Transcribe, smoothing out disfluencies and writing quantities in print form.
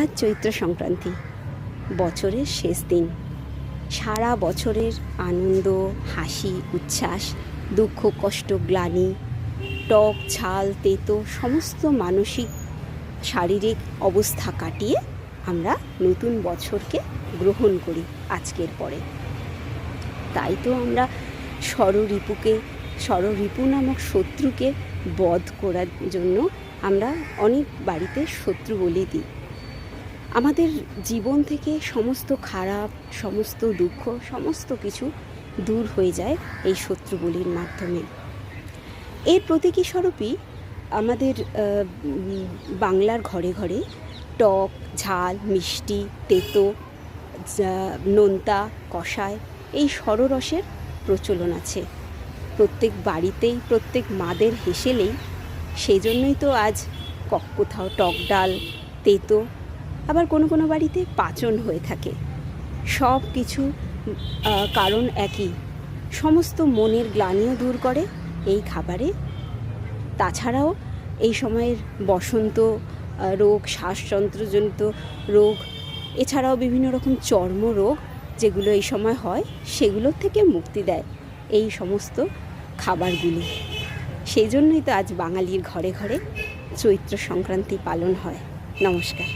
আজ চৈত্র সংক্রান্তি, বছরের শেষ দিন। সারা বছরের আনন্দ, হাসি, উচ্ছ্বাস, দুঃখ, কষ্ট, গ্লানি, টক, ঝাল, তেতো সমস্ত মানসিক শারীরিক অবস্থা কাটিয়ে আমরা নতুন বছরকে গ্রহণ করি আজকের পরে। তাই তো আমরা ষড়রিপু নামক শত্রুকে বধ করার জন্য আমরা অনেক বাড়িতে শত্রু বলি দিই। আমাদের জীবন থেকে সমস্ত খারাপ, সমস্ত দুঃখ, সমস্ত কিছু দূর হয়ে যায় এই শত্রু বলির মাধ্যমে। এর প্রতীকী স্বরূপই আমাদের বাংলার ঘরে ঘরে টক, ঝাল, মিষ্টি, তেতো, নোনতা, কষায় এই ষড়রসের প্রচলন আছে প্রত্যেক বাড়িতেই, প্রত্যেক মাদের হেসেলেই। সেই জন্যই তো আজ কোথাও টক ডাল, তেতো, আবার কোনো কোনো বাড়িতে পাচন হয়ে থাকে। সব কিছু কারণ একই, সমস্ত মনের গ্লানিও দূর করে এই খাবারে। তাছাড়াও এই সময়ের বসন্ত রোগ, শ্বাসযন্ত্রজনিত রোগ, এছাড়াও বিভিন্ন রকম চর্মরোগ যেগুলো এই সময় হয়, সেগুলোর থেকে মুক্তি দেয় এই সমস্ত খাবারগুলি। সেই জন্যই তো আজ বাঙালির ঘরে ঘরে চৈত্র সংক্রান্তি পালন হয়। নমস্কার।